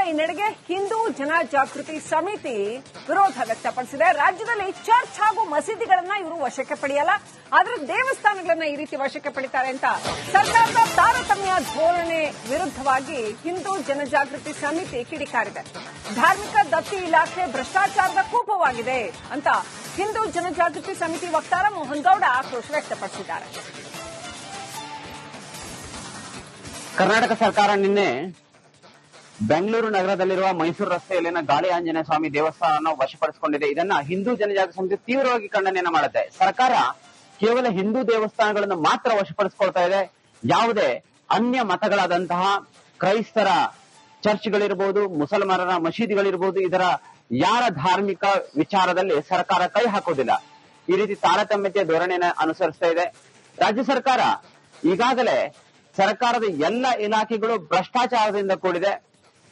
ಈ ನಡೆಗೆ ಹಿಂದೂ ಜನಜಾಗೃತಿ ಸಮಿತಿ ವಿರೋಧ ವ್ಯಕ್ತಪಡಿಸಿದೆ. ರಾಜ್ಯದಲ್ಲಿ ಚರ್ಚ್ ಹಾಗೂ ಮಸೀದಿಗಳನ್ನ ಇವರು ವಶಕ್ಕೆ ಪಡೆಯಲ್ಲ, ಆದ್ರೆ ದೇವಸ್ಥಾನಗಳನ್ನ ಈ ರೀತಿ ವಶಕ್ಕೆ ಪಡಿತಾರೆ ಅಂತ ಸರ್ಕಾರದ ತಾರತಮ್ಯ ಧೋರಣೆ ವಿರುದ್ಧವಾಗಿ ಹಿಂದೂ ಜನಜಾಗೃತಿ ಸಮಿತಿ ಕಿಡಿಕಾರಿದೆ. ಧಾರ್ಮಿಕ ದತ್ತಿ ಇಲಾಖೆ ಭ್ರಷ್ಟಾಚಾರದ ಕೂಪವಾಗಿದೆ ಅಂತ ಹಿಂದೂ ಜನಜಾಗೃತಿ ಸಮಿತಿ ವಕ್ತಾರ ಮೋಹನ್ ಗೌಡ ಆಕ್ರೋಶ ವ್ಯಕ್ತಪಡಿಸಿದ್ದಾರೆ. ಕರ್ನಾಟಕ ಸರ್ಕಾರ ನಿನ್ನೆ ಬೆಂಗಳೂರು ನಗರದಲ್ಲಿರುವ ಮೈಸೂರು ರಸ್ತೆಯಲ್ಲಿನ ಗಾಳಿ ಆಂಜನೇಯ ಸ್ವಾಮಿ ದೇವಸ್ಥಾನವನ್ನು ವಶಪಡಿಸಿಕೊಂಡಿದೆ. ಇದನ್ನ ಹಿಂದೂ ಜನಜಾಗೃತಿ ಸಮಿತಿ ತೀವ್ರವಾಗಿ ಖಂಡನೆಯನ್ನ ಮಾಡುತ್ತೆ. ಸರ್ಕಾರ ಕೇವಲ ಹಿಂದೂ ದೇವಸ್ಥಾನಗಳನ್ನು ಮಾತ್ರ ವಶಪಡಿಸಿಕೊಳ್ತಾ ಇದೆ. ಯಾವುದೇ ಅನ್ಯ ಮತಗಳಾದಂತಹ ಕ್ರೈಸ್ತರ ಚರ್ಚ್ಗಳಿರ್ಬೋದು, ಮುಸಲ್ಮಾನರ ಮಸೀದಿಗಳಿರ್ಬೋದು, ಇದರ ಯಾರ ಧಾರ್ಮಿಕ ವಿಚಾರದಲ್ಲಿ ಸರ್ಕಾರ ಕೈ ಹಾಕೋದಿಲ್ಲ. ಈ ರೀತಿ ತಾರತಮ್ಯತೆ ಧೋರಣೆಯನ್ನು ಅನುಸರಿಸ್ತಾ ಇದೆ. ರಾಜ್ಯ ಸರ್ಕಾರ ಈಗಾಗಲೇ ಸರ್ಕಾರದ ಎಲ್ಲ ಇಲಾಖೆಗಳು ಭ್ರಷ್ಟಾಚಾರದಿಂದ ಕೂಡಿದೆ.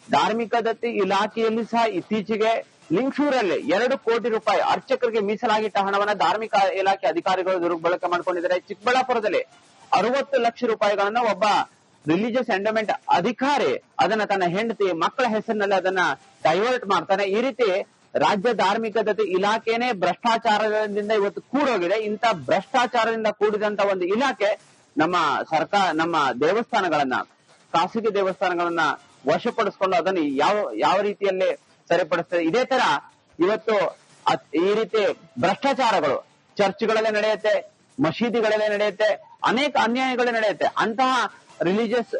ಧಾರ್ಮಿಕ ದತ್ತಿ ಇಲಾಖೆಯಲ್ಲಿ ಸಹ ಇತ್ತೀಚೆಗೆ ಲಿಂಗಸೂರಲ್ಲಿ 2 ಕೋಟಿ ರೂಪಾಯಿ ಅರ್ಚಕರಿಗೆ ಮೀಸಲಾಗಿಟ್ಟ ಹಣವನ್ನ ಧಾರ್ಮಿಕ ಇಲಾಖೆ ಅಧಿಕಾರಿಗಳು ದುರ್ಬಳಕೆ ಮಾಡಿಕೊಂಡಿದ್ದಾರೆ. ಚಿಕ್ಕಬಳ್ಳಾಪುರದಲ್ಲಿ 60 ಲಕ್ಷ ರೂಪಾಯಿಗಳನ್ನ ಒಬ್ಬ ರಿಲಿಜಿಯಸ್ ಎಂಡೋಮೆಂಟ್ ಅಧಿಕಾರಿ ಅದನ್ನ ತನ್ನ ಹೆಂಡತಿ ಮಕ್ಕಳ ಹೆಸರಿನಲ್ಲಿ ಅದನ್ನ ಡೈವರ್ಟ್ ಮಾಡ್ತಾನೆ. ಈ ರೀತಿ ರಾಜ್ಯ ಧಾರ್ಮಿಕ ದತ್ತಿ ಇಲಾಖೆನೇ ಭ್ರಷ್ಟಾಚಾರದಿಂದ ಇವತ್ತು ಕೂಡೋಗಿದೆ. ಇಂಥ ಭ್ರಷ್ಟಾಚಾರದಿಂದ ಕೂಡಿದಂತ ಒಂದು ಇಲಾಖೆ ನಮ್ಮ ದೇವಸ್ಥಾನಗಳನ್ನ, ಖಾಸಗಿ ದೇವಸ್ಥಾನಗಳನ್ನ ವಶಪಡಿಸಿಕೊಂಡು ಅದನ್ನು ಯಾವ ರೀತಿಯಲ್ಲಿ ಸರಿಪಡಿಸ್ತದೆ. ಇದೇ ತರ ಇವತ್ತು ಈ ರೀತಿ ಭ್ರಷ್ಟಾಚಾರಗಳು ಚರ್ಚ್ಗಳಲ್ಲೇ ನಡೆಯುತ್ತೆ, ಮಸೀದಿಗಳಲ್ಲೇ ನಡೆಯುತ್ತೆ, ಅನೇಕ ಅನ್ಯಾಯಗಳೇ ನಡೆಯುತ್ತೆ. ಅಂತಹ ರಿಲಿಜಿಯಸ್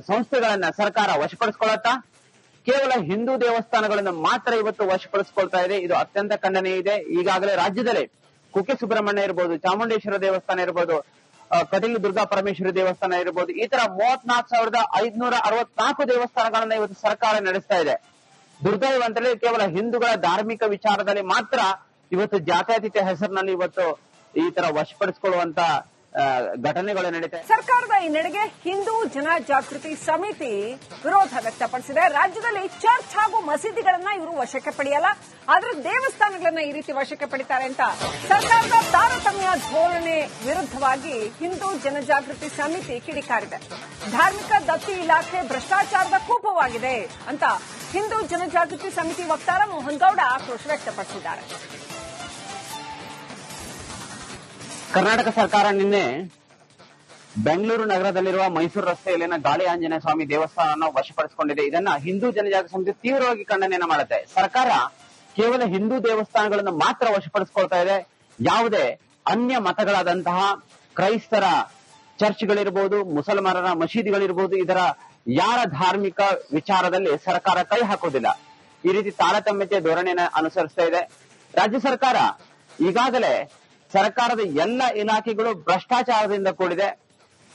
ಸಂಸ್ಥೆಗಳನ್ನ ಸರ್ಕಾರ ವಶಪಡಿಸಿಕೊಳ್ಳುತ್ತಾ ಕೇವಲ ಹಿಂದೂ ದೇವಸ್ಥಾನಗಳನ್ನು ಮಾತ್ರ ಇವತ್ತು ವಶಪಡಿಸಿಕೊಳ್ತಾ ಇದೆ. ಇದು ಅತ್ಯಂತ ಖಂಡನೀಯ ಇದೆ. ಈಗಾಗಲೇ ರಾಜ್ಯದಲ್ಲಿ ಕುಕ್ಕೆ ಸುಬ್ರಹ್ಮಣ್ಯ ಇರ್ಬೋದು, ಚಾಮುಂಡೇಶ್ವರ ದೇವಸ್ಥಾನ ಇರ್ಬೋದು, ಕಟೀಲು ದುರ್ಗಾ ಪರಮೇಶ್ವರಿ ದೇವಸ್ಥಾನ ಇರಬಹುದು, ಈ ತರ 34,564 ದೇವಸ್ಥಾನಗಳನ್ನ ಇವತ್ತು ಸರ್ಕಾರ ನಡೆಸ್ತಾ ಇದೆ. ದುರ್ದೈವ ಅಂತೇಳಿ ಕೇವಲ ಹಿಂದೂಗಳ ಧಾರ್ಮಿಕ ವಿಚಾರದಲ್ಲಿ ಮಾತ್ರ ಇವತ್ತು ಜಾತ್ಯತೀತ ಹೆಸರಿನಲ್ಲಿ ಇವತ್ತು ಈ ತರ ವಶಪಡಿಸಿಕೊಳ್ಳುವಂತ ಘಟನೆಗಳು ನಡೀತಾ ಇದೆ. ಸರ್ಕಾರದ ಈ ನಡೆಗೆ ಹಿಂದೂ ಜನಜಾಗೃತಿ ಸಮಿತಿ ವಿರೋಧ ವ್ಯಕ್ತಪಡಿಸಿದೆ. ರಾಜ್ಯದಲ್ಲಿ ಚರ್ಚ್ ಹಾಗೂ ಮಸೀದಿಗಳನ್ನ ಇವರು ವಶಕ್ಕೆ ಪಡೆಯಲ್ಲ, ಆದ್ರೆ ದೇವಸ್ಥಾನಗಳನ್ನ ಈ ರೀತಿ ವಶಕ್ಕೆ ಪಡಿತಾರೆ ಅಂತ ಸರ್ಕಾರದ ತಾರತಮ್ಯ ಧೋರಣೆ ವಿರುದ್ಧವಾಗಿ ಹಿಂದೂ ಜನಜಾಗೃತಿ ಸಮಿತಿ ಕಿಡಿಕಾರಿದೆ. ಧಾರ್ಮಿಕ ದತ್ತಿ ಇಲಾಖೆ ಭ್ರಷ್ಟಾಚಾರದ ಕೂಪವಾಗಿದೆ ಅಂತ ಹಿಂದೂ ಜನಜಾಗೃತಿ ಸಮಿತಿ ವಕ್ತಾರ ಮೋಹನ್ ಗೌಡ ಆಕ್ರೋಶ ವ್ಯಕ್ತಪಡಿಸಿದ್ದಾರೆ. ಕರ್ನಾಟಕ ಸರ್ಕಾರ ನಿನ್ನೆ ಬೆಂಗಳೂರು ನಗರದಲ್ಲಿರುವ ಮೈಸೂರು ರಸ್ತೆಯಲ್ಲಿನ ಗಾಳಿ ಆಂಜನೇಯ ಸ್ವಾಮಿ ದೇವಸ್ಥಾನವನ್ನು ವಶಪಡಿಸಿಕೊಂಡಿದೆ. ಇದನ್ನ ಹಿಂದೂ ಜನಜಾಗೃತಿ ಸಮಿತಿ ತೀವ್ರವಾಗಿ ಖಂಡನೆಯನ್ನ ಮಾಡುತ್ತೆ. ಸರ್ಕಾರ ಕೇವಲ ಹಿಂದೂ ದೇವಸ್ಥಾನಗಳನ್ನು ಮಾತ್ರ ವಶಪಡಿಸಿಕೊಳ್ತಾ ಇದೆ. ಯಾವುದೇ ಅನ್ಯ ಮತಗಳಾದಂತಹ ಕ್ರೈಸ್ತರ ಚರ್ಚ್ಗಳಿರ್ಬೋದು, ಮುಸಲ್ಮಾನರ ಮಸೀದಿಗಳಿರ್ಬೋದು, ಇದರ ಯಾರ ಧಾರ್ಮಿಕ ವಿಚಾರದಲ್ಲಿ ಸರ್ಕಾರ ಕೈ ಹಾಕೋದಿಲ್ಲ. ಈ ರೀತಿ ತಾರತಮ್ಯತೆ ಧೋರಣೆಯನ್ನು ಅನುಸರಿಸ್ತಾ ಇದೆ. ರಾಜ್ಯ ಸರ್ಕಾರ ಈಗಾಗಲೇ ಸರ್ಕಾರದ ಎಲ್ಲ ಇಲಾಖೆಗಳು ಭ್ರಷ್ಟಾಚಾರದಿಂದ ಕೂಡಿದೆ.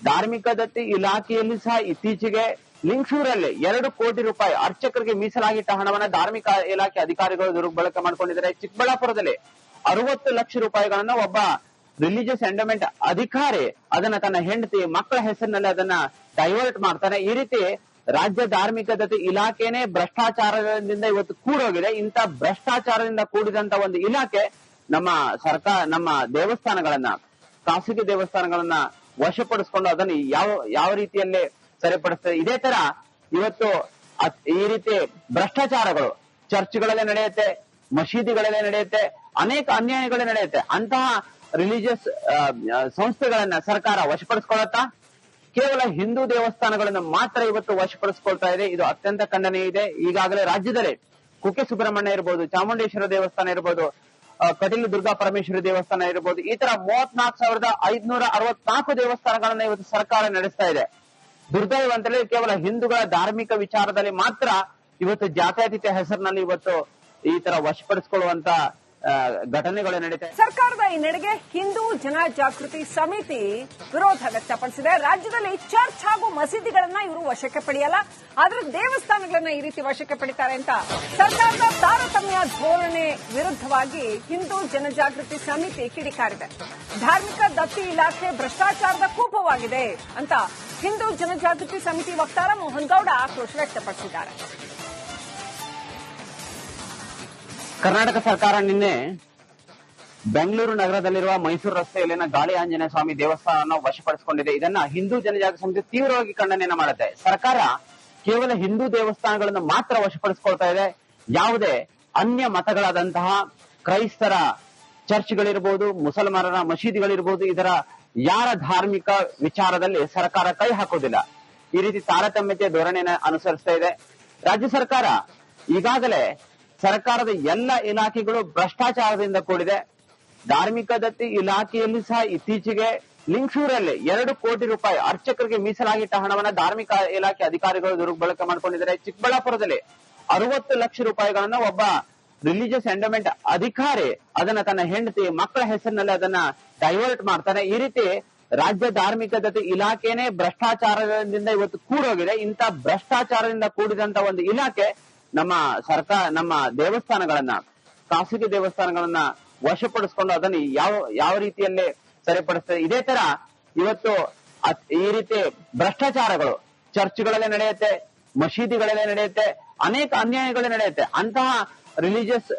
ಧಾರ್ಮಿಕ ದತ್ತಿ ಇಲಾಖೆಯಲ್ಲಿ ಸಹ ಇತ್ತೀಚೆಗೆ ಲಿಂಗಸೂರಲ್ಲಿ 2 ಕೋಟಿ ರೂಪಾಯಿ ಅರ್ಚಕರಿಗೆ ಮೀಸಲಾಗಿಟ್ಟ ಹಣವನ್ನ ಧಾರ್ಮಿಕ ಇಲಾಖೆ ಅಧಿಕಾರಿಗಳು ದುರ್ಬಳಕೆ ಮಾಡಿಕೊಂಡಿದ್ದಾರೆ. ಚಿಕ್ಕಬಳ್ಳಾಪುರದಲ್ಲಿ 60 ಲಕ್ಷ ರೂಪಾಯಿಗಳನ್ನ ಒಬ್ಬ ರಿಲಿಜಿಯಸ್ ಎಂಡೋಮೆಂಟ್ ಅಧಿಕಾರಿ ಅದನ್ನ ತನ್ನ ಹೆಂಡತಿ ಮಕ್ಕಳ ಹೆಸರಿನಲ್ಲಿ ಅದನ್ನ ಡೈವರ್ಟ್ ಮಾಡ್ತಾನೆ. ಈ ರೀತಿ ರಾಜ್ಯ ಧಾರ್ಮಿಕ ದತ್ತಿ ಇಲಾಖೆನೇ ಭ್ರಷ್ಟಾಚಾರದಿಂದ ಇವತ್ತು ಕೂಡೋಗಿದೆ. ಇಂಥ ಭ್ರಷ್ಟಾಚಾರದಿಂದ ಕೂಡಿದಂತ ಒಂದು ಇಲಾಖೆ ನಮ್ಮ ದೇವಸ್ಥಾನಗಳನ್ನ, ಖಾಸಗಿ ದೇವಸ್ಥಾನಗಳನ್ನ ವಶಪಡಿಸಿಕೊಂಡು ಅದನ್ನು ಯಾವ ರೀತಿಯಲ್ಲಿ ಸರಿಪಡಿಸ್ತದೆ. ಇದೇ ತರ ಇವತ್ತು ಈ ರೀತಿ ಭ್ರಷ್ಟಾಚಾರಗಳು ಚರ್ಚ್ಗಳಲ್ಲೇ ನಡೆಯುತ್ತೆ, ಮಸೀದಿಗಳಲ್ಲೇ ನಡೆಯುತ್ತೆ, ಅನೇಕ ಅನ್ಯಾಯಗಳೇ ನಡೆಯುತ್ತೆ. ಅಂತಹ ರಿಲಿಜಿಯಸ್ ಸಂಸ್ಥೆಗಳನ್ನ ಸರ್ಕಾರ ವಶಪಡಿಸಿಕೊಳ್ಳುತ್ತಾ ಕೇವಲ ಹಿಂದೂ ದೇವಸ್ಥಾನಗಳನ್ನು ಮಾತ್ರ ಇವತ್ತು ವಶಪಡಿಸಿಕೊಳ್ತಾ ಇದೆ. ಇದು ಅತ್ಯಂತ ಖಂಡನೀಯ ಇದೆ. ಈಗಾಗಲೇ ರಾಜ್ಯದಲ್ಲಿ ಕುಕ್ಕೆ ಸುಬ್ರಹ್ಮಣ್ಯ ಇರಬಹುದು, ಚಾಮುಂಡೇಶ್ವರ ದೇವಸ್ಥಾನ ಇರಬಹುದು, ಕಟೀಲು ದುರ್ಗಾ ಪರಮೇಶ್ವರಿ ದೇವಸ್ಥಾನ ಇರಬಹುದು, ಈ ತರ 34,564 ದೇವಸ್ಥಾನಗಳನ್ನ ಇವತ್ತು ಸರ್ಕಾರ ನಡೆಸ್ತಾ ಇದೆ. ದುರ್ದೈವ ಅಂತೇಳಿ ಕೇವಲ ಹಿಂದೂಗಳ ಧಾರ್ಮಿಕ ವಿಚಾರದಲ್ಲಿ ಮಾತ್ರ ಇವತ್ತು ಜಾತ್ಯತೀತ ಹೆಸರಿನಲ್ಲಿ ಇವತ್ತು ಈ ತರ ವಶಪಡಿಸಿಕೊಳ್ಳುವಂತ ಘಟನೆಗಳು ನಡೀತಾ ಇದೆ. ಸರ್ಕಾರದ ಈ ನಡೆಗೆ ಹಿಂದೂ ಜನಜಾಗೃತಿ ಸಮಿತಿ ವಿರೋಧ ವ್ಯಕ್ತಪಡಿಸಿದೆ. ರಾಜ್ಯದಲ್ಲಿ ಚರ್ಚ್ ಹಾಗೂ ಮಸೀದಿಗಳನ್ನ ಇವರು ವಶಕ್ಕೆ ಪಡೆಯಲ್ಲ, ಆದ್ರೆ ದೇವಸ್ಥಾನಗಳನ್ನ ಈ ರೀತಿ ವಶಕ್ಕೆ ಪಡಿತಾರೆ ಅಂತ ಸರ್ಕಾರದ ತಾರತಮ್ಯ ಧೋರಣೆ ವಿರುದ್ಧವಾಗಿ ಹಿಂದೂ ಜನಜಾಗೃತಿ ಸಮಿತಿ ಕಿಡಿಕಾರಿದೆ. ಧಾರ್ಮಿಕ ದತ್ತಿ ಇಲಾಖೆ ಭ್ರಷ್ಟಾಚಾರದ ಕೂಪವಾಗಿದೆ ಅಂತ ಹಿಂದೂ ಜನಜಾಗೃತಿ ಸಮಿತಿ ವಕ್ತಾರ ಮೋಹನ್ ಗೌಡ ಆಕ್ರೋಶ ವ್ಯಕ್ತಪಡಿಸಿದ್ದಾರೆ. ಕರ್ನಾಟಕ ಸರ್ಕಾರ ನಿನ್ನೆ ಬೆಂಗಳೂರು ನಗರದಲ್ಲಿರುವ ಮೈಸೂರು ರಸ್ತೆಯಲ್ಲಿನ ಗಾಳಿ ಆಂಜನೇಯ ಸ್ವಾಮಿ ದೇವಸ್ಥಾನವನ್ನು ವಶಪಡಿಸಿಕೊಂಡಿದೆ. ಇದನ್ನ ಹಿಂದೂ ಜನಜಾಗೃತಿ ಸಮಿತಿ ತೀವ್ರವಾಗಿ ಖಂಡನೆಯನ್ನ ಮಾಡುತ್ತೆ. ಸರ್ಕಾರ ಕೇವಲ ಹಿಂದೂ ದೇವಸ್ಥಾನಗಳನ್ನು ಮಾತ್ರ ವಶಪಡಿಸಿಕೊಳ್ತಾ ಇದೆ. ಯಾವುದೇ ಅನ್ಯ ಮತಗಳಾದಂತಹ ಕ್ರೈಸ್ತರ ಚರ್ಚ್ಗಳಿರ್ಬೋದು, ಮುಸಲ್ಮಾನರ ಮಸೀದಿಗಳಿರ್ಬೋದು, ಇದರ ಯಾರ ಧಾರ್ಮಿಕ ವಿಚಾರದಲ್ಲಿ ಸರ್ಕಾರ ಕೈ ಹಾಕೋದಿಲ್ಲ. ಈ ರೀತಿ ತಾರತಮ್ಯತೆ ಧೋರಣೆಯನ್ನು ಅನುಸರಿಸ್ತಾ ಇದೆ. ರಾಜ್ಯ ಸರ್ಕಾರ ಈಗಾಗಲೇ ಸರ್ಕಾರದ ಎಲ್ಲ ಇಲಾಖೆಗಳು ಭ್ರಷ್ಟಾಚಾರದಿಂದ ಕೂಡಿದೆ. ಧಾರ್ಮಿಕ ದತ್ತಿ ಇಲಾಖೆಯಲ್ಲಿ ಸಹ ಇತ್ತೀಚೆಗೆ ಲಿಂಗಸೂರಲ್ಲಿ 2 ಕೋಟಿ ರೂಪಾಯಿ ಅರ್ಚಕರಿಗೆ ಮೀಸಲಾಗಿಟ್ಟ ಹಣವನ್ನ ಧಾರ್ಮಿಕ ಇಲಾಖೆ ಅಧಿಕಾರಿಗಳು ದುರ್ಬಳಕೆ ಮಾಡಿಕೊಂಡಿದ್ದಾರೆ. ಚಿಕ್ಕಬಳ್ಳಾಪುರದಲ್ಲಿ 60 ಲಕ್ಷ ರೂಪಾಯಿಗಳನ್ನ ಒಬ್ಬ ರಿಲಿಜಿಯಸ್ ಎಂಡೋಮೆಂಟ್ ಅಧಿಕಾರಿ ಅದನ್ನ ತನ್ನ ಹೆಂಡತಿ ಮಕ್ಕಳ ಹೆಸರಿನಲ್ಲಿ ಅದನ್ನ ಡೈವರ್ಟ್ ಮಾಡ್ತಾನೆ. ಈ ರೀತಿ ರಾಜ್ಯ ಧಾರ್ಮಿಕ ದತ್ತಿ ಇಲಾಖೆನೇ ಭ್ರಷ್ಟಾಚಾರದಿಂದ ಇವತ್ತು ಕೂಡೋಗಿದೆ. ಇಂಥ ಭ್ರಷ್ಟಾಚಾರದಿಂದ ಕೂಡಿದಂತ ಒಂದು ಇಲಾಖೆ ನಮ್ಮ ನಮ್ಮ ದೇವಸ್ಥಾನಗಳನ್ನ, ಖಾಸಗಿ ದೇವಸ್ಥಾನಗಳನ್ನ ವಶಪಡಿಸಿಕೊಂಡು ಅದನ್ನು ಯಾವ ರೀತಿಯಲ್ಲಿ ಸರಿಪಡಿಸ್ತದೆ. ಇದೇ ತರ ಇವತ್ತು ಈ ರೀತಿ ಭ್ರಷ್ಟಾಚಾರಗಳು ಚರ್ಚ್ಗಳಲ್ಲೇ ನಡೆಯುತ್ತೆ, ಮಸೀದಿಗಳಲ್ಲೇ ನಡೆಯುತ್ತೆ, ಅನೇಕ ಅನ್ಯಾಯಗಳೇ ನಡೆಯುತ್ತೆ. ಅಂತಹ ರಿಲಿಜಿಯಸ್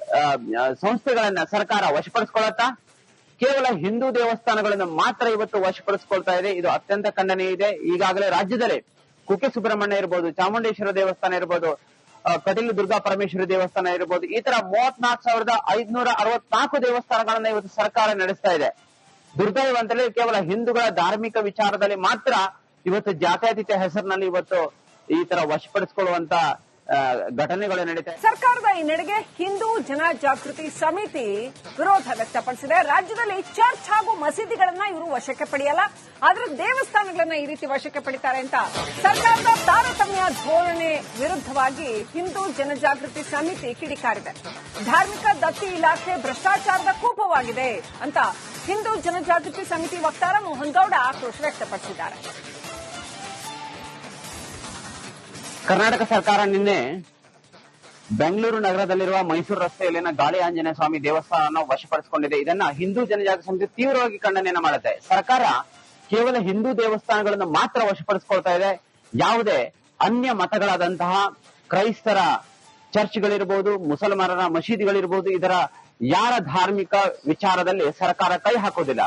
ಸಂಸ್ಥೆಗಳನ್ನ ಸರ್ಕಾರ ವಶಪಡಿಸಿಕೊಳ್ಳುತ್ತಾ ಕೇವಲ ಹಿಂದೂ ದೇವಸ್ಥಾನಗಳನ್ನು ಮಾತ್ರ ಇವತ್ತು ವಶಪಡಿಸಿಕೊಳ್ತಾ ಇದೆ. ಇದು ಅತ್ಯಂತ ಖಂಡನೀಯ ಇದೆ. ಈಗಾಗಲೇ ರಾಜ್ಯದಲ್ಲಿ ಕುಕ್ಕೆ ಸುಬ್ರಹ್ಮಣ್ಯ ಇರ್ಬೋದು, ಚಾಮುಂಡೇಶ್ವರ ದೇವಸ್ಥಾನ ಇರ್ಬೋದು, ಕಟೀಲು ದುರ್ಗಾ ಪರಮೇಶ್ವರಿ ದೇವಸ್ಥಾನ ಇರ್ಬೋದು, ಈ ತರ 34,564 ದೇವಸ್ಥಾನಗಳನ್ನ ಇವತ್ತು ಸರ್ಕಾರ ನಡೆಸ್ತಾ ಇದೆ. ದುರ್ದೈವ ಅಂತೇಳಿ ಕೇವಲ ಹಿಂದೂಗಳ ಧಾರ್ಮಿಕ ವಿಚಾರದಲ್ಲಿ ಮಾತ್ರ ಇವತ್ತು ಜಾತ್ಯತೀತ ಹೆಸರಿನಲ್ಲಿ ಇವತ್ತು ಈ ತರ ವಶಪಡಿಸಿಕೊಳ್ಳುವಂತ ಘಟನೆಗಳು ನಡೀತಾ ಇದೆ. ಸರ್ಕಾರದ ಈ ನಡೆಗೆ ಹಿಂದೂ ಜನಜಾಗೃತಿ ಸಮಿತಿ ವಿರೋಧ ವ್ಯಕ್ತಪಡಿಸಿದೆ. ರಾಜ್ಯದಲ್ಲಿ ಚರ್ಚ್ ಹಾಗೂ ಮಸೀದಿಗಳನ್ನ ಇವರು ವಶಕ್ಕೆ ಪಡೆಯಲ್ಲ, ಆದ್ರೆ ದೇವಸ್ಥಾನಗಳನ್ನ ಈ ರೀತಿ ವಶಕ್ಕೆ ಪಡಿತಾರೆ ಅಂತ ಸರ್ಕಾರದ ತಾರತಮ್ಯ ಧೋರಣೆ ವಿರುದ್ಧವಾಗಿ ಹಿಂದೂ ಜನಜಾಗೃತಿ ಸಮಿತಿ ಕಿಡಿಕಾರಿದೆ. ಧಾರ್ಮಿಕ ದತ್ತಿ ಇಲಾಖೆ ಭ್ರಷ್ಟಾಚಾರದ ಕೂಪವಾಗಿದೆ ಅಂತ ಹಿಂದೂ ಜನಜಾಗೃತಿ ಸಮಿತಿ ವಕ್ತಾರ ಮೋಹನ್ ಗೌಡ ಆಕ್ರೋಶ ವ್ಯಕ್ತಪಡಿಸಿದ್ದಾರೆ. ಕರ್ನಾಟಕ ಸರ್ಕಾರ ನಿನ್ನೆ ಬೆಂಗಳೂರು ನಗರದಲ್ಲಿರುವ ಮೈಸೂರು ರಸ್ತೆಯಲ್ಲಿನ ಗಾಳಿ ಆಂಜನೇಯ ಸ್ವಾಮಿ ದೇವಸ್ಥಾನವನ್ನು ವಶಪಡಿಸಿಕೊಂಡಿದೆ. ಇದನ್ನ ಹಿಂದೂ ಜನಜಾಗೃತಿ ಸಮಿತಿ ತೀವ್ರವಾಗಿ ಖಂಡನೆಯನ್ನ ಮಾಡುತ್ತೆ. ಸರ್ಕಾರ ಕೇವಲ ಹಿಂದೂ ದೇವಸ್ಥಾನಗಳನ್ನು ಮಾತ್ರ ವಶಪಡಿಸಿಕೊಳ್ತಾ ಇದೆ. ಯಾವುದೇ ಅನ್ಯ ಮತಗಳಾದಂತಹ ಕ್ರೈಸ್ತರ ಚರ್ಚ್ಗಳಿರ್ಬೋದು, ಮುಸಲ್ಮಾನರ ಮಸೀದಿಗಳಿರ್ಬೋದು, ಇದರ ಯಾರ ಧಾರ್ಮಿಕ ವಿಚಾರದಲ್ಲಿ ಸರ್ಕಾರ ಕೈ ಹಾಕೋದಿಲ್ಲ.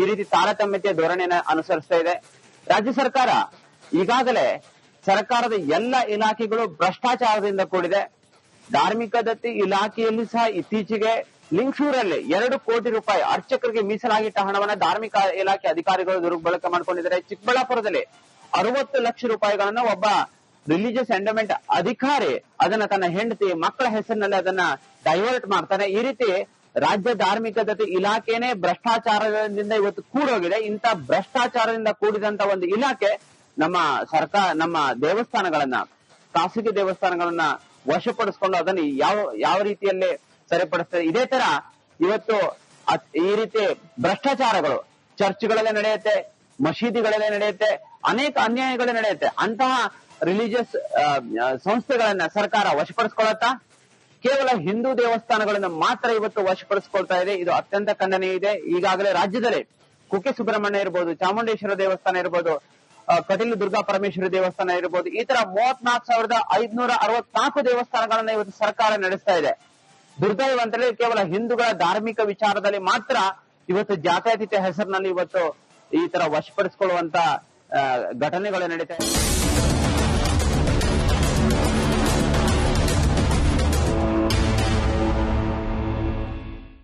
ಈ ರೀತಿ ತಾರತಮ್ಯತೆ ಧೋರಣೆಯನ್ನು ಅನುಸರಿಸ್ತಾ ಇದೆ. ರಾಜ್ಯ ಸರ್ಕಾರ ಈಗಾಗಲೇ ಸರ್ಕಾರದ ಎಲ್ಲ ಇಲಾಖೆಗಳು ಭ್ರಷ್ಟಾಚಾರದಿಂದ ಕೂಡಿದೆ. ಧಾರ್ಮಿಕ ದತ್ತಿ ಇಲಾಖೆಯಲ್ಲಿ ಸಹ ಇತ್ತೀಚೆಗೆ ಲಿಂಗಸೂರಲ್ಲಿ 2 ಕೋಟಿ ರೂಪಾಯಿ ಅರ್ಚಕರಿಗೆ ಮೀಸಲಾಗಿಟ್ಟ ಹಣವನ್ನ ಧಾರ್ಮಿಕ ಇಲಾಖೆ ಅಧಿಕಾರಿಗಳು ದುರ್ಬಳಕೆ ಮಾಡಿಕೊಂಡಿದ್ದಾರೆ. ಚಿಕ್ಕಬಳ್ಳಾಪುರದಲ್ಲಿ 60 ಲಕ್ಷ ರೂಪಾಯಿಗಳನ್ನ ಒಬ್ಬ ರಿಲಿಜಿಯಸ್ ಎಂಡೋಮೆಂಟ್ ಅಧಿಕಾರಿ ಅದನ್ನ ತನ್ನ ಹೆಂಡತಿ ಮಕ್ಕಳ ಹೆಸರಿನಲ್ಲಿ ಅದನ್ನ ಡೈವರ್ಟ್ ಮಾಡ್ತಾನೆ. ಈ ರೀತಿ ರಾಜ್ಯ ಧಾರ್ಮಿಕ ದತ್ತಿ ಇಲಾಖೆನೇ ಭ್ರಷ್ಟಾಚಾರದಿಂದ ಇವತ್ತು ಕೂಡೋಗಿದೆ. ಇಂಥ ಭ್ರಷ್ಟಾಚಾರದಿಂದ ಕೂಡಿದಂತ ಒಂದು ಇಲಾಖೆ ನಮ್ಮ ದೇವಸ್ಥಾನಗಳನ್ನ, ಖಾಸಗಿ ದೇವಸ್ಥಾನಗಳನ್ನ ವಶಪಡಿಸಿಕೊಂಡು ಅದನ್ನು ಯಾವ ರೀತಿಯಲ್ಲಿ ಸರಿಪಡಿಸ್ತದೆ. ಇದೇ ತರ ಇವತ್ತು ಈ ರೀತಿ ಭ್ರಷ್ಟಾಚಾರಗಳು ಚರ್ಚ್ಗಳಲ್ಲೇ ನಡೆಯುತ್ತೆ, ಮಸೀದಿಗಳಲ್ಲೇ ನಡೆಯುತ್ತೆ, ಅನೇಕ ಅನ್ಯಾಯಗಳೇ ನಡೆಯುತ್ತೆ. ಅಂತಹ ರಿಲಿಜಿಯಸ್ ಸಂಸ್ಥೆಗಳನ್ನ ಸರ್ಕಾರ ವಶಪಡಿಸಿಕೊಳ್ಳುತ್ತಾ ಕೇವಲ ಹಿಂದೂ ದೇವಸ್ಥಾನಗಳನ್ನು ಮಾತ್ರ ಇವತ್ತು ವಶಪಡಿಸಿಕೊಳ್ತಾ ಇದೆ. ಇದು ಅತ್ಯಂತ ಖಂಡನೀಯ ಇದೆ. ಈಗಾಗಲೇ ರಾಜ್ಯದಲ್ಲಿ ಕುಕ್ಕೆ ಸುಬ್ರಹ್ಮಣ್ಯ ಇರ್ಬೋದು, ಚಾಮುಂಡೇಶ್ವರ ದೇವಸ್ಥಾನ ಇರ್ಬೋದು, ಕಟೀಲು ದುರ್ಗಾ ಪರಮೇಶ್ವರಿ ದೇವಸ್ಥಾನ ಇರ್ಬೋದು, ಈ ತರ 34,564 ದೇವಸ್ಥಾನಗಳನ್ನ ಇವತ್ತು ಸರ್ಕಾರ ನಡೆಸ್ತಾ ಇದೆ. ದುರ್ದೈವ ಅಂತೇಳಿ ಕೇವಲ ಹಿಂದೂಗಳ ಧಾರ್ಮಿಕ ವಿಚಾರದಲ್ಲಿ ಮಾತ್ರ ಇವತ್ತು ಜಾತ್ಯತೀತ ಹೆಸರಿನಲ್ಲಿ ಇವತ್ತು ಈ ತರ ವಶಪಡಿಸಿಕೊಳ್ಳುವಂತ ಘಟನೆಗಳು ನಡೀತಾ ಇದೆ.